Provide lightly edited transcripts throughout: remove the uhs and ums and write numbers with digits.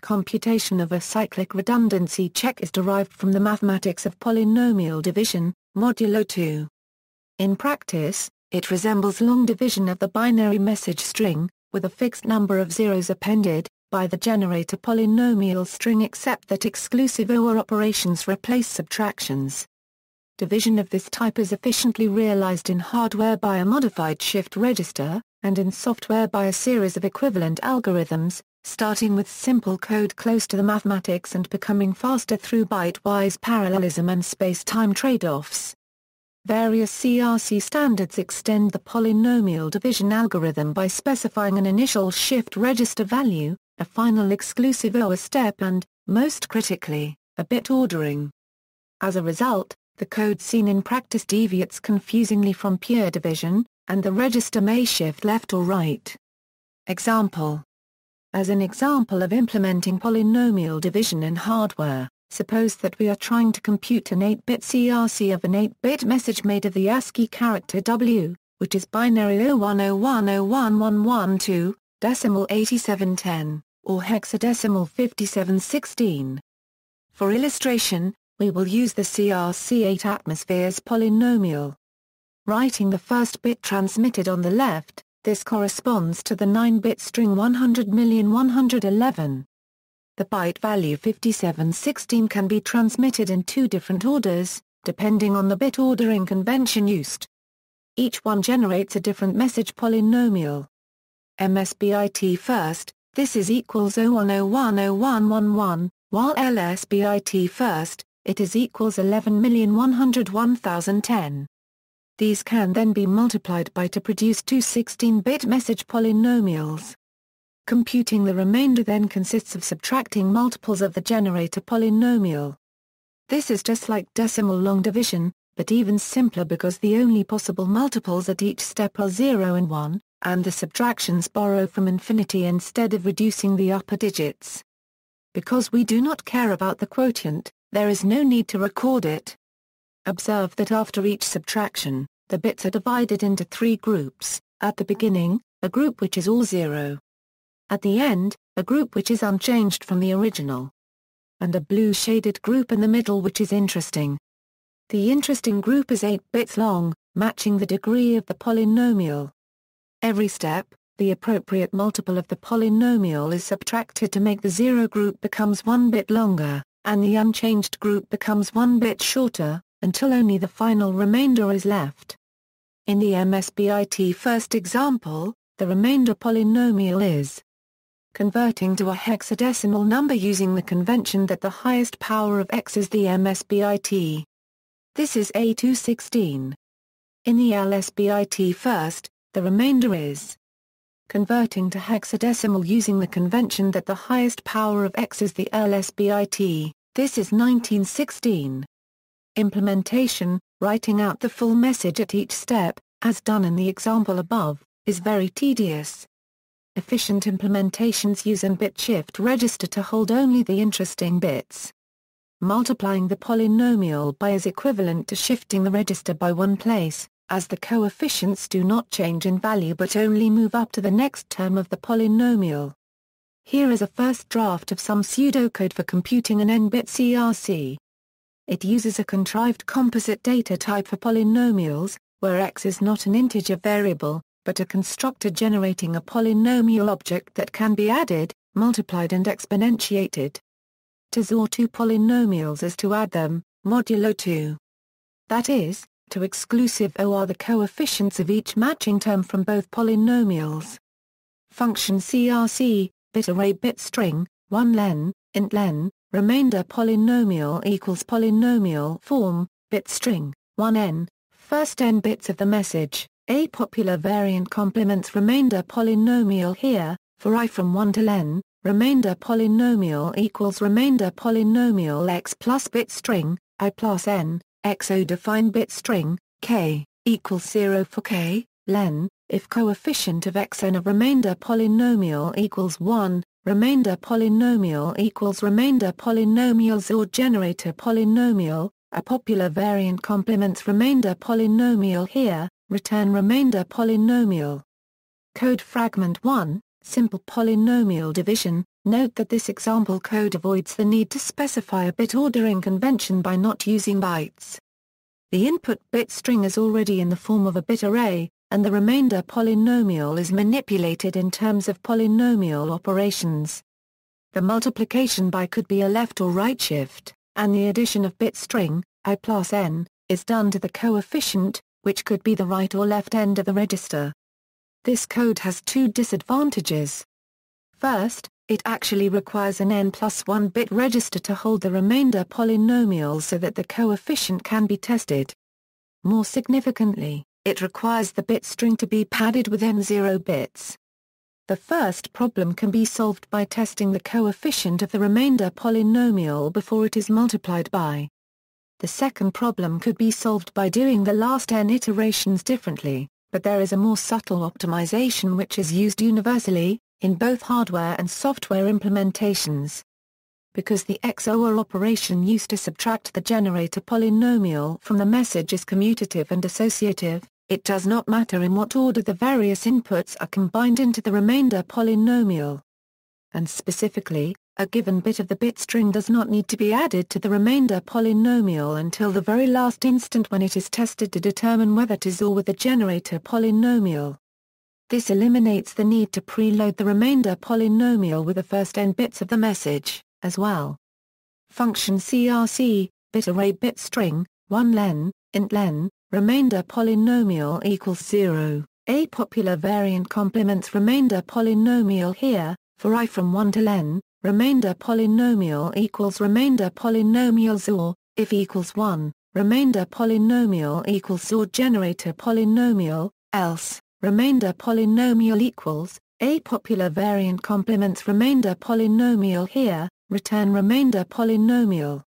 Computation of a cyclic redundancy check is derived from the mathematics of polynomial division, modulo 2. In practice, it resembles long division of the binary message string, with a fixed number of zeros appended, by the generator polynomial string, except that exclusive OR operations replace subtractions. Division of this type is efficiently realized in hardware by a modified shift register, and in software by a series of equivalent algorithms, starting with simple code close to the mathematics and becoming faster through byte-wise parallelism and space-time tradeoffs. Various CRC standards extend the polynomial division algorithm by specifying an initial shift register value, a final exclusive OR step and, most critically, a bit ordering. As a result, the code seen in practice deviates confusingly from pure division, and the register may shift left or right. Example. As an example of implementing polynomial division in hardware, suppose that we are trying to compute an 8-bit CRC of an 8-bit message made of the ASCII character W, which is binary 01010112, decimal 8710, or hexadecimal 5716. For illustration, we will use the CRC 8 atmospheres polynomial. Writing the first bit transmitted on the left, this corresponds to the 9-bit string 100,111. The byte value 5716 can be transmitted in two different orders, depending on the bit ordering convention used. Each one generates a different message polynomial. MSBIT first, this is equals 01010111, while LSBIT first, it is equals 11,101,010. These can then be multiplied by to produce two 16-bit message polynomials. Computing the remainder then consists of subtracting multiples of the generator polynomial. This is just like decimal long division, but even simpler because the only possible multiples at each step are 0 and 1, and the subtractions borrow from infinity instead of reducing the upper digits. Because we do not care about the quotient, there is no need to record it. Observe that after each subtraction, the bits are divided into three groups: at the beginning, a group which is all 0. At the end, a group which is unchanged from the original. And a blue shaded group in the middle which is interesting. The interesting group is 8 bits long, matching the degree of the polynomial. Every step, the appropriate multiple of the polynomial is subtracted to make the 0 group becomes 1 bit longer, and the unchanged group becomes 1 bit shorter, until only the final remainder is left. In the MSBIT first example, the remainder polynomial is converting to a hexadecimal number using the convention that the highest power of x is the MSBIT. This is A216. In the LSBIT first, the remainder is converting to hexadecimal using the convention that the highest power of x is the LSBIT. This is 1916. Implementation, writing out the full message at each step, as done in the example above, is very tedious. Efficient implementations use an bit shift register to hold only the interesting bits. Multiplying the polynomial by is equivalent to shifting the register by one place, as the coefficients do not change in value but only move up to the next term of the polynomial. Here is a first draft of some pseudocode for computing an n-bit CRC. It uses a contrived composite data type for polynomials, where x is not an integer variable, but a constructor generating a polynomial object that can be added, multiplied and exponentiated. To XOR two polynomials is to add them, modulo 2. That is, to exclusive OR the coefficients of each matching term from both polynomials. Function CRC, bit array bit string, 1 len, int len, remainder polynomial equals polynomial form, bit string, 1n, first n bits of the message, a popular variant complements remainder polynomial here, for I from 1 to len, remainder polynomial equals remainder polynomial x plus bit string, I plus n, xo define bit string, k, equals 0 for k, len, if coefficient of xn of remainder polynomial equals 1, remainder polynomial equals remainder polynomials or generator polynomial, a popular variant complements remainder polynomial here, return remainder polynomial. Code fragment 1, simple polynomial division, Note that this example code avoids the need to specify a bit ordering convention by not using bytes. The input bit string is already in the form of a bit array, and the remainder polynomial is manipulated in terms of polynomial operations. The multiplication by could be a left or right shift, and the addition of bit string, I plus n, is done to the coefficient, which could be the right or left end of the register. This code has two disadvantages. First, it actually requires an n+1 bit register to hold the remainder polynomial so that the coefficient can be tested. More significantly, it requires the bit string to be padded with n0 bits. The first problem can be solved by testing the coefficient of the remainder polynomial before it is multiplied by. The second problem could be solved by doing the last n iterations differently, but there is a more subtle optimization which is used universally, in both hardware and software implementations. Because the XOR operation used to subtract the generator polynomial from the message is commutative and associative, it does not matter in what order the various inputs are combined into the remainder polynomial. And specifically, a given bit of the bit string does not need to be added to the remainder polynomial until the very last instant when it is tested to determine whether to XOR with the generator polynomial. This eliminates the need to preload the remainder polynomial with the first n bits of the message, as well. Function CRC, bit array bit string, 1 len, int len, remainder polynomial equals 0, a popular variant complements remainder polynomial here, for I from 1 to len, remainder polynomial equals remainder polynomial XOR, if equals 1, remainder polynomial equals XOR generator polynomial, else. Remainder polynomial equals, a popular variant complements remainder polynomial here, return remainder polynomial.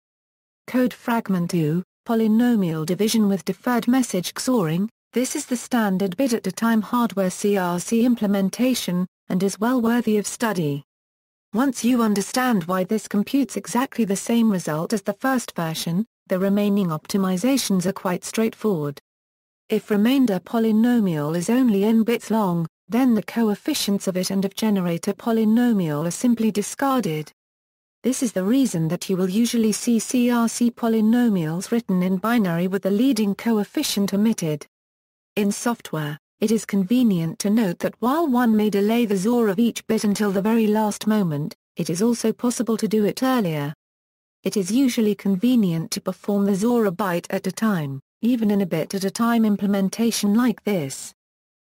Code fragment 2, polynomial division with deferred message XORing. This is the standard bit-at-a-time hardware CRC implementation, and is well worthy of study. Once you understand why this computes exactly the same result as the first version, the remaining optimizations are quite straightforward. If remainder polynomial is only n bits long, then the coefficients of it and of generator polynomial are simply discarded. This is the reason that you will usually see CRC polynomials written in binary with the leading coefficient omitted. In software, it is convenient to note that while one may delay the XOR of each bit until the very last moment, it is also possible to do it earlier. It is usually convenient to perform the XOR a byte at a time, even in a bit-at-a-time implementation like this.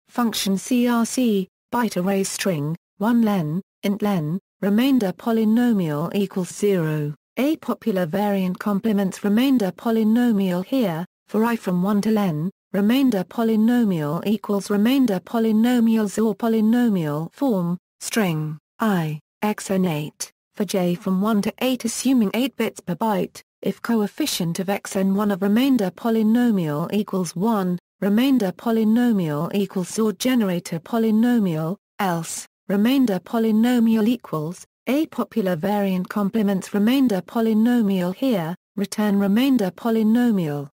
Function CRC, byte array string, 1 len, int len, remainder polynomial equals 0, a popular variant complements remainder polynomial here, for I from 1 to len, remainder polynomial equals remainder polynomial XOR polynomial form, string, I, xn8, for j from 1 to 8 assuming 8 bits per byte. If coefficient of xn1 of remainder polynomial equals 1, remainder polynomial equals XOR generator polynomial, else, remainder polynomial equals, a popular variant complements remainder polynomial here, return remainder polynomial.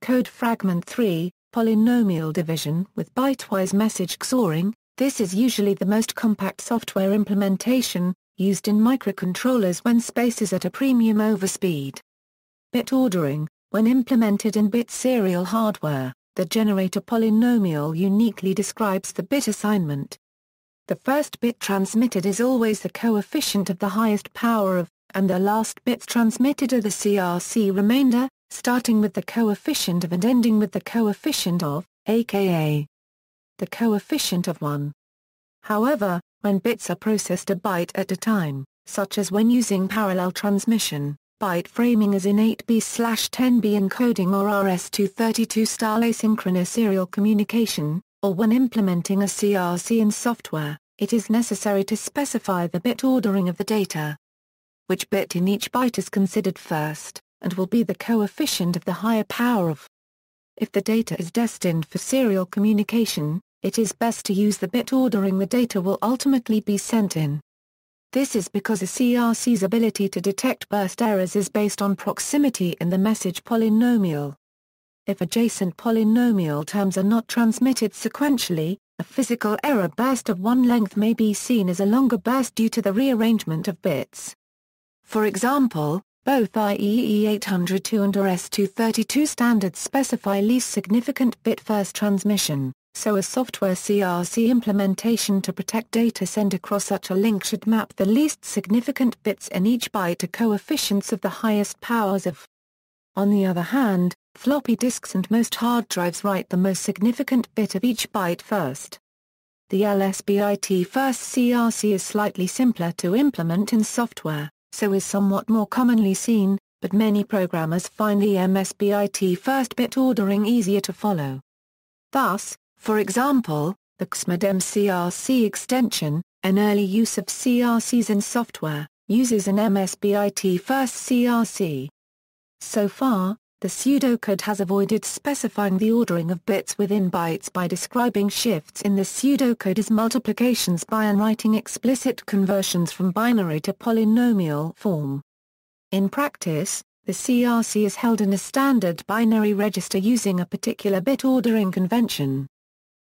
Code fragment 3, polynomial division with byte-wise message XORing. This is usually the most compact software implementation, used in microcontrollers when space is at a premium over speed. Bit ordering, when implemented in bit serial hardware, the generator polynomial uniquely describes the bit assignment. The first bit transmitted is always the coefficient of the highest power of, and the last bits transmitted are the CRC remainder, starting with the coefficient of and ending with the coefficient of, aka the coefficient of 1. However, when bits are processed a byte at a time, such as when using parallel transmission, byte framing as in 8B/10B encoding or RS-232 style asynchronous serial communication, or when implementing a CRC in software, it is necessary to specify the bit ordering of the data. Which bit in each byte is considered first, and will be the coefficient of the higher power of. If the data is destined for serial communication, it is best to use the bit ordering the data will ultimately be sent in. This is because a CRC's ability to detect burst errors is based on proximity in the message polynomial. If adjacent polynomial terms are not transmitted sequentially, A physical error burst of one length may be seen as a longer burst due to the rearrangement of bits. For example, both IEEE 802 and RS 232 standards specify least significant bit first transmission, so a software CRC implementation to protect data sent across such a link should map the least significant bits in each byte to coefficients of the highest powers of. On the other hand, floppy disks and most hard drives write the most significant bit of each byte first. The LSBIT first CRC is slightly simpler to implement in software, so is somewhat more commonly seen, but many programmers find the MSBIT first bit ordering easier to follow. Thus, for example, the XMADEM CRC extension, an early use of CRCs in software, uses an MSBIT first CRC. So far, the pseudocode has avoided specifying the ordering of bits within bytes by describing shifts in the pseudocode as multiplications by and writing explicit conversions from binary to polynomial form. In practice, the CRC is held in a standard binary register using a particular bit ordering convention.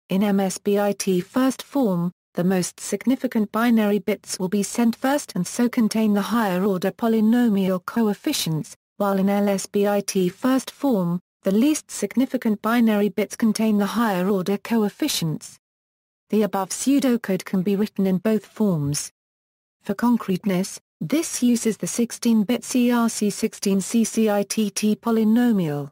In MSBIT first form, the most significant binary bits will be sent first and so contain the higher-order polynomial coefficients, while in LSBIT first form, the least significant binary bits contain the higher-order coefficients. The above pseudocode can be written in both forms. For concreteness, this uses the 16-bit CRC 16CCITT polynomial.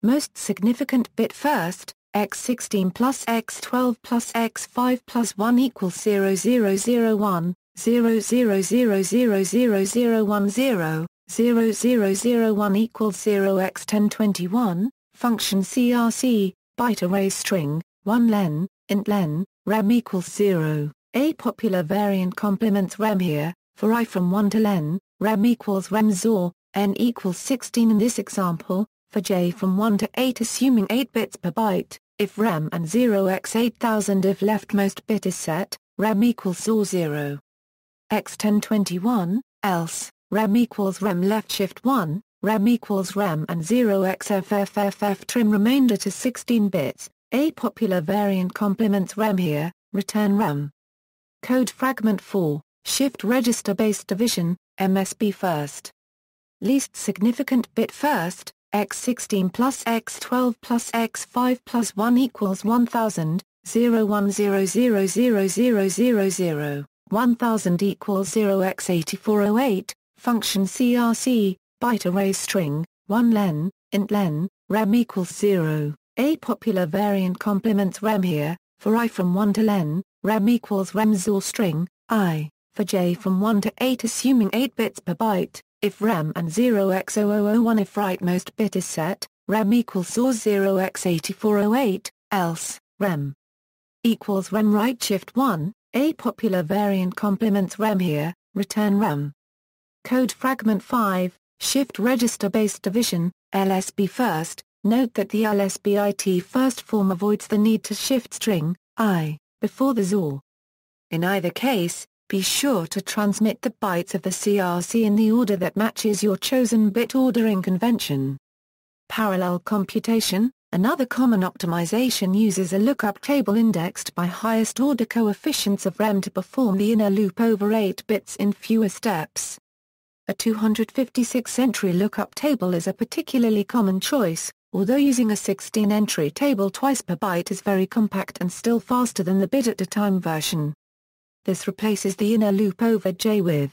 Most significant bit first, x16 plus x12 plus x5 plus 1 equals 0001, 00000010, 0001 equals 0x1021, function CRC, byte array string, 1 len, int len, rem equals 0. A popular variant complements rem here, for I from 1 to len, rem equals rem XOR, n equals 16 in this example, for j from 1 to 8 assuming 8 bits per byte, if rem and 0x8000 if leftmost bit is set, rem equals XOR 0. x1021, else, rem equals rem left shift 1, rem equals rem and 0xFFFF trim remainder to 16 bits, a popular variant complements rem here, return rem. Code fragment 4, shift register-based division, MSB first. Least significant bit first, x16 plus x12 plus x5 plus 1 equals 1000, 01000000, 1000 equals 0x8408, function CRC, byte array string, 1 len, int len, rem equals 0. A popular variant complements rem here, for I from 1 to len, rem equals rem XOR string, I, for j from 1 to 8 assuming 8 bits per byte, if rem and 0x0001 if rightmost bit is set, rem equals XOR 0x8408, else, rem equals rem right shift 1, a popular variant complements rem here, return rem. Code fragment 5, shift register-based division, LSB first. Note that the LSBIT first form avoids the need to shift string, I, before the XOR. In either case, be sure to transmit the bytes of the CRC in the order that matches your chosen bit ordering convention. Parallel computation, another common optimization uses a lookup table indexed by highest order coefficients of rem to perform the inner loop over 8 bits in fewer steps. A 256-entry lookup table is a particularly common choice, although using a 16-entry table twice per byte is very compact and still faster than the bit-at-a-time version. This replaces the inner loop over j with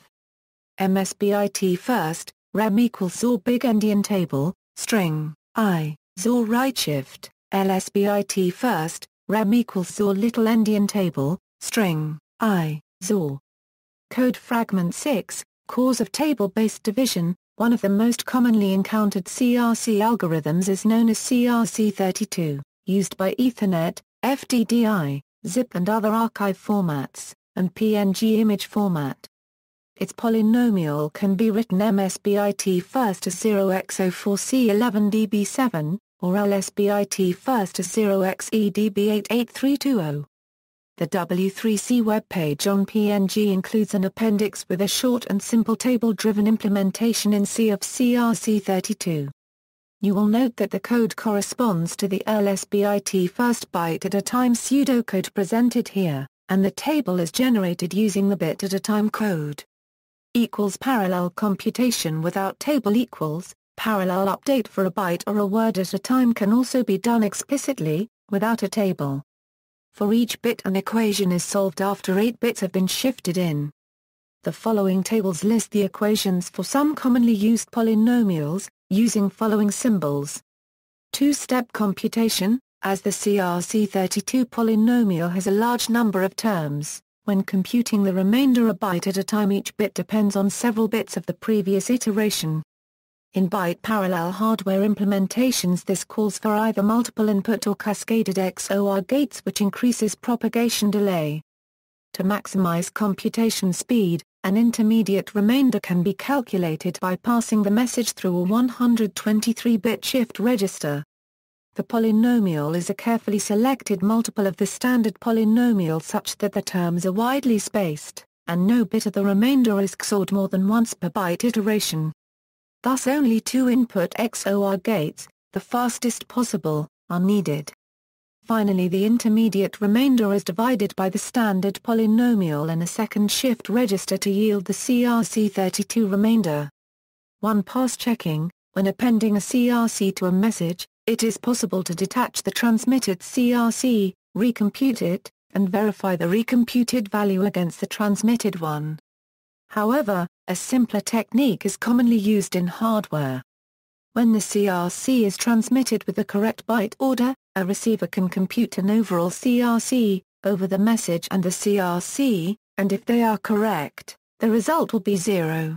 MSBIT first, rem equals XOR big endian table, string, I, XOR right shift, LSBIT first, rem equals XOR little endian table, string, I, XOR. Code fragment 6, cause of table-based division. One of the most commonly encountered CRC algorithms is known as CRC32, used by Ethernet, FDDI, ZIP and other archive formats, and PNG image format. Its polynomial can be written MSBIT first as 0x04C11dB7, or LSBIT first as 0xEDB88320. The W3C webpage on PNG includes an appendix with a short and simple table-driven implementation in C of CRC32. You will note that the code corresponds to the LSBIT first byte at a time pseudocode presented here, and the table is generated using the bit at a time code. Equals parallel computation without table equals, parallel update for a byte or a word at a time can also be done explicitly, without a table. For each bit an equation is solved after 8 bits have been shifted in. The following tables list the equations for some commonly used polynomials, using following symbols. Two-step computation. As the CRC32 polynomial has a large number of terms, when computing the remainder a byte at a time each bit depends on several bits of the previous iteration. In byte parallel hardware implementations this calls for either multiple input or cascaded XOR gates which increases propagation delay. To maximize computation speed, an intermediate remainder can be calculated by passing the message through a 123-bit shift register. The polynomial is a carefully selected multiple of the standard polynomial such that the terms are widely spaced, and no bit of the remainder is XORed more than once per byte iteration. Thus only 2 input XOR gates, the fastest possible, are needed. Finally the intermediate remainder is divided by the standard polynomial in a second shift register to yield the CRC32 remainder. One-pass checking. When appending a CRC to a message, it is possible to detach the transmitted CRC, recompute it, and verify the recomputed value against the transmitted one. However, a simpler technique is commonly used in hardware. When the CRC is transmitted with the correct byte order, a receiver can compute an overall CRC, over the message and the CRC, and if they are correct, the result will be 0.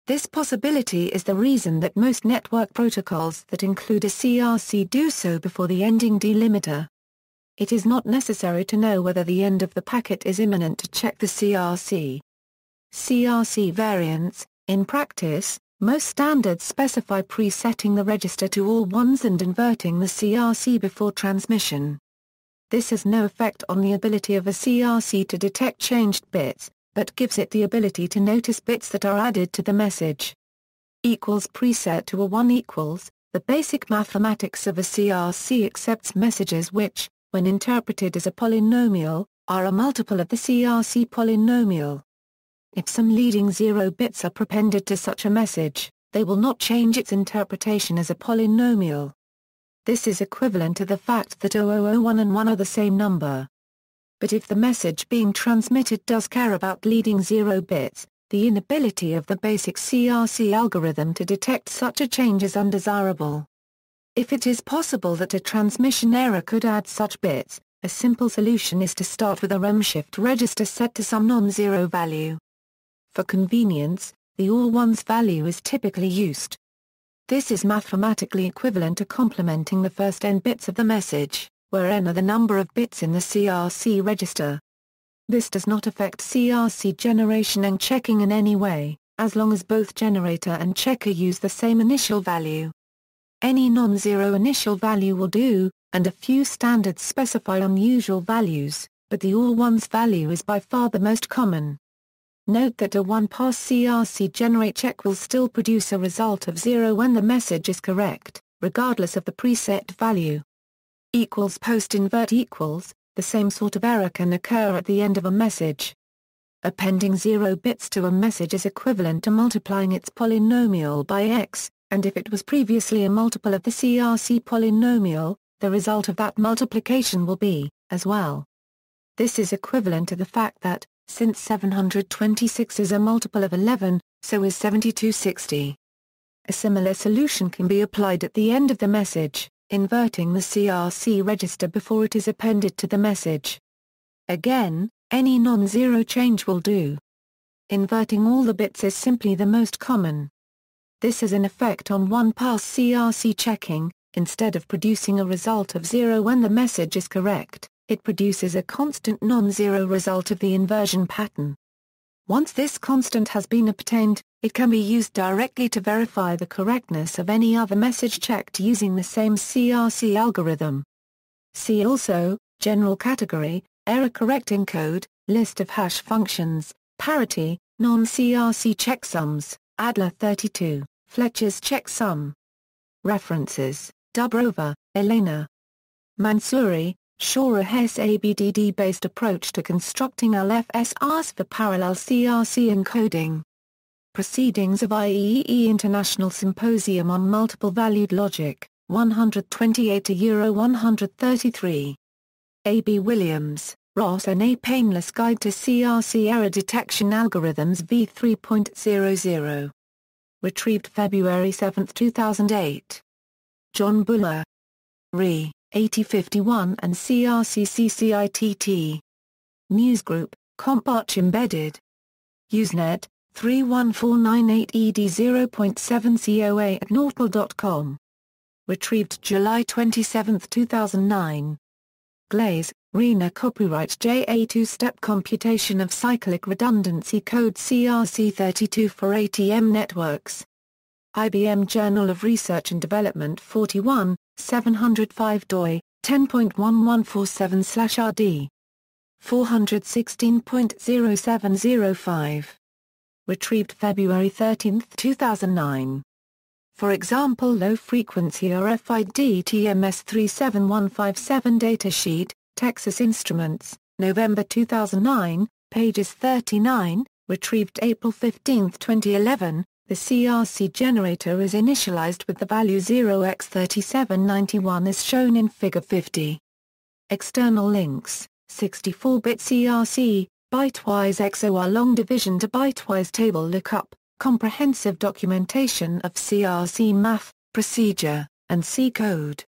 This possibility is the reason that most network protocols that include a CRC do so before the ending delimiter. It is not necessary to know whether the end of the packet is imminent to check the CRC. CRC variants. In practice, most standards specify presetting the register to all ones and inverting the CRC before transmission. This has no effect on the ability of a CRC to detect changed bits, but gives it the ability to notice bits that are added to the message. Equals preset to a 1 equals, the basic mathematics of a CRC accepts messages which, when interpreted as a polynomial, are a multiple of the CRC polynomial. If some leading 0 bits are prepended to such a message, they will not change its interpretation as a polynomial. This is equivalent to the fact that 0001 and 1 are the same number. But if the message being transmitted does care about leading 0 bits, the inability of the basic CRC algorithm to detect such a change is undesirable. If it is possible that a transmission error could add such bits, a simple solution is to start with a rem shift register set to some non-zero value. For convenience, the all ones value is typically used. This is mathematically equivalent to complementing the first n bits of the message, where n are the number of bits in the CRC register. This does not affect CRC generation and checking in any way, as long as both generator and checker use the same initial value. Any non-zero initial value will do, and a few standards specify unusual values, but the all ones value is by far the most common. Note that a one-pass CRC generate check will still produce a result of 0 when the message is correct, regardless of the preset value. Equals post-invert equals, the same sort of error can occur at the end of a message. Appending 0 bits to a message is equivalent to multiplying its polynomial by x, and if it was previously a multiple of the CRC polynomial, the result of that multiplication will be, as well. This is equivalent to the fact that, since 726 is a multiple of 11, so is 7260. A similar solution can be applied at the end of the message, inverting the CRC register before it is appended to the message. Again, any non-zero change will do. Inverting all the bits is simply the most common. This has an effect on one-pass CRC checking. Instead of producing a result of 0 when the message is correct, it produces a constant non-zero result of the inversion pattern. Once this constant has been obtained, it can be used directly to verify the correctness of any other message checked using the same CRC algorithm. See also, General Category, Error Correcting Code, List of hash functions, Parity, Non-CRC checksums, Adler 32, Fletcher's checksum. References: Dubrova, Elena. Mansouri, Shora Hess ABDD-based approach to constructing LFSRs for parallel CRC encoding. Proceedings of IEEE International Symposium on Multiple-Valued Logic, 128-133. A. B. Williams, Ross and A. Painless Guide to CRC Error Detection Algorithms v3.00. Retrieved February 7, 2008. John Buller. Re. 8051 and CRC-CCITT. Newsgroup, CompArch Embedded. Usenet, 31498ED0.7 COA at nortel.com. Retrieved July 27, 2009. Glaze, Rena. Copyright JA Two-Step Computation of Cyclic Redundancy Code CRC32 for ATM Networks. IBM Journal of Research and Development 41, 705 doi, 10.1147/RD. 416.0705. Retrieved February 13, 2009. For example, low-frequency RFID TMS 37157 datasheet, Texas Instruments, November 2009, pages 39, retrieved April 15, 2011. The CRC generator is initialized with the value 0x3791 as shown in Figure 50. External links: 64-bit CRC, byte-wise XOR long division to byte-wise table lookup, comprehensive documentation of CRC math, procedure, and C code.